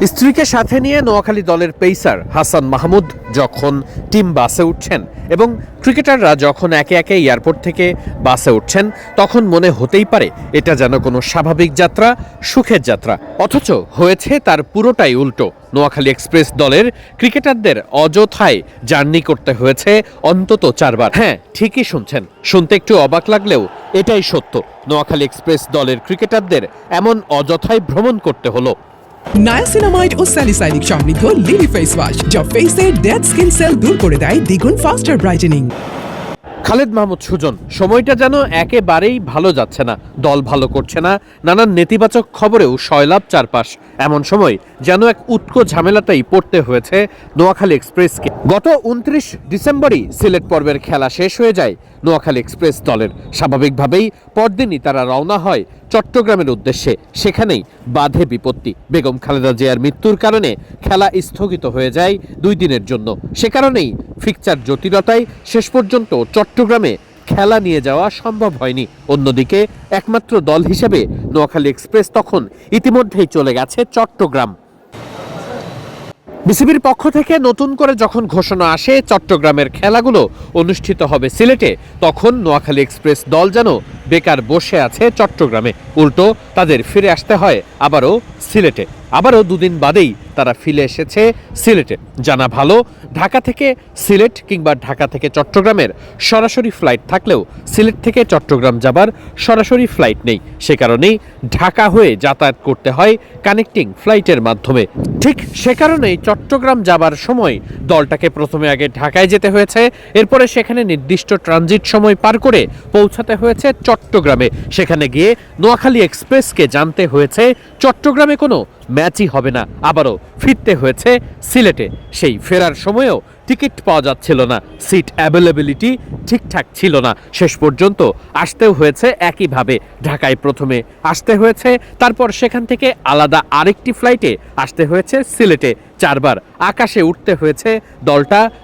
স্ত্রীকে সাথে নিয়ে নোয়াখালী দলের পেসার হাসান মাহমুদ যখন টিম বাসে উঠছেন এবং ক্রিকেটাররা যখন একে একে এয়ারপোর্ট থেকে বাসে উঠছেন, তখন মনে হতেই পারে এটা যেন কোনো স্বাভাবিক যাত্রা, সুখের যাত্রা। অথচ হয়েছে তার পুরোটাই উল্টো। নোয়াখালী এক্সপ্রেস দলের ক্রিকেটারদের অযথায় জার্নি করতে হয়েছে অন্তত 4 বার। হ্যাঁ, ঠিকই শুনছেন, শুনতে একটু অবাক লাগলেও এটাই সত্য। নোয়াখালী এক্সপ্রেস দলের ক্রিকেটারদের এমন অযথায় ভ্রমণ করতে হলো। নায়াসিনামাইড ও স্যালিসাইলিক সমৃদ্ধ লিলি ফেস ওয়াশ, যা ফেসের ডেড স্কিন সেল দূর করে দেয় দ্বিগুণ ফাস্টার ব্রাইটেনিং। খালেদ মাহমুদ সুজন, সময়টা যেন একেবারেই ভালো যাচ্ছে না, দল ভালো করছে না, নানান নেতিবাচক খবরেও সয়লাভ চারপাশ। এমন সময় যেন এক উৎকো ঝামেলাতেই পড়তে হয়েছে নোয়াখালী এক্সপ্রেসকে। গত 29 ডিসেম্বরই সিলেট পর্বের খেলা শেষ হয়ে যায় নোয়াখালী এক্সপ্রেস দলের। স্বাভাবিকভাবেই পরদিনই তারা রওনা হয় চট্টগ্রামের উদ্দেশ্যে। সেখানেই বাধে বিপত্তি। বেগম খালেদা জিয়ার মৃত্যুর কারণে খেলা স্থগিত হয়ে যায় 2 দিনের জন্য। সে কারণেই ফিকচার জটিলতায় শেষ পর্যন্ত চট্টগ্রামে খেলা নিয়ে যাওয়া সম্ভব হয়নি। অন্যদিকে একমাত্র দল হিসেবে নোয়াখালী এক্সপ্রেস তখন ইতিমধ্যেই চলে গেছে চট্টগ্রাম। বিসিবির পক্ষ থেকে নতুন করে যখন ঘোষণা আসে চট্টগ্রামের খেলাগুলো অনুষ্ঠিত হবে সিলেটে, তখন নোয়াখালী এক্সপ্রেস দল যেন বেকার বসে আছে চট্টগ্রামে। উল্টো তাদের ফিরে আসতে হয় আবারও সিলেটে। আবারও 2 দিন বাদেই তারা ফিরে এসেছে সিলেটে। জানা ভালো, ঢাকা থেকে সিলেট কিংবা ঢাকা থেকে চট্টগ্রামের সরাসরি ফ্লাইট থাকলেও সিলেট থেকে চট্টগ্রাম যাবার সরাসরি ফ্লাইট নেই। সে কারণেই ঢাকা হয়ে যাতায়াত করতে হয় কানেক্টিং ফ্লাইটের মাধ্যমে। ঠিক সে কারণেই চট্টগ্রাম যাবার সময় দলটাকে প্রথমে আগে ঢাকায় যেতে হয়েছে, এরপরে সেখানে নির্দিষ্ট ট্রানজিট সময় পার করে পৌঁছাতে হয়েছে চট্টগ্রামে। সেখানে গিয়ে নোয়াখালী এক্সপ্রেসকে জানতে হয়েছে চট্টগ্রামে কোনো ম্যাচই হবে না, আবারও ফিরতে হয়েছে সিলেটে। সেই ফেরার সময়েও টিকিট পাওয়া যাচ্ছিল না, সিট অ্যাভেলেবিলিটি ঠিকঠাক ছিল না। শেষ পর্যন্ত আসতেও হয়েছে একইভাবে, ঢাকায় প্রথমে আসতে হয়েছে, তারপর সেখান থেকে আলাদা আরেকটি ফ্লাইটে আসতে হয়েছে সিলেটে। 4 বার আকাশে উঠতে হয়েছে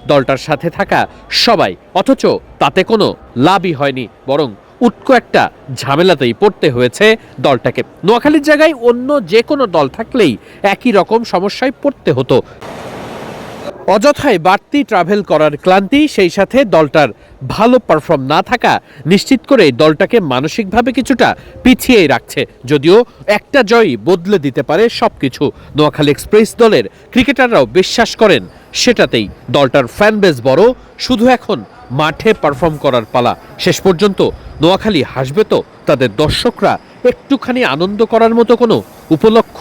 দলটার সাথে থাকা সবাই। অথচ তাতে কোনো লাভই হয়নি, বরং উৎকো একটা ঝামেলাতেই পড়তে হয়েছে দলটাকে। নোয়াখালীর জায়গায় অন্য যে কোনো দল থাকলেই একই রকম সমস্যায় পড়তে হতো। অযথায় বাড়তি ট্রাভেল করার ক্লান্তি, সেই সাথে দলটার ভালো পারফর্ম না থাকা নিশ্চিত করে দলটাকে মানসিকভাবে কিছুটা পিছিয়ে রাখছে। যদিও একটা জয়ই বদলে দিতে পারে সবকিছু। নোয়াখালী এক্সপ্রেস দলের ক্রিকেটাররাও বিশ্বাস করেন সেটাতেই। দলটার ফ্যান বেস বড়, শুধু এখন মাঠে পারফর্ম করার পালা। শেষ পর্যন্ত নোয়াখালী হাসবে তো, তাদের দর্শকরা একটুখানি আনন্দ করার মতো কোনো উপলক্ষ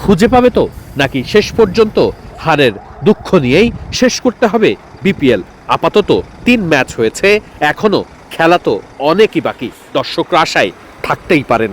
খুঁজে পাবে তো, নাকি শেষ পর্যন্ত হারের দুঃখ নিয়েই শেষ করতে হবে বিপিএল? আপাতত 3 ম্যাচ হয়েছে, এখনো খেলা তো অনেকই বাকি। দর্শকরা আশায় থাকতেই পারেন।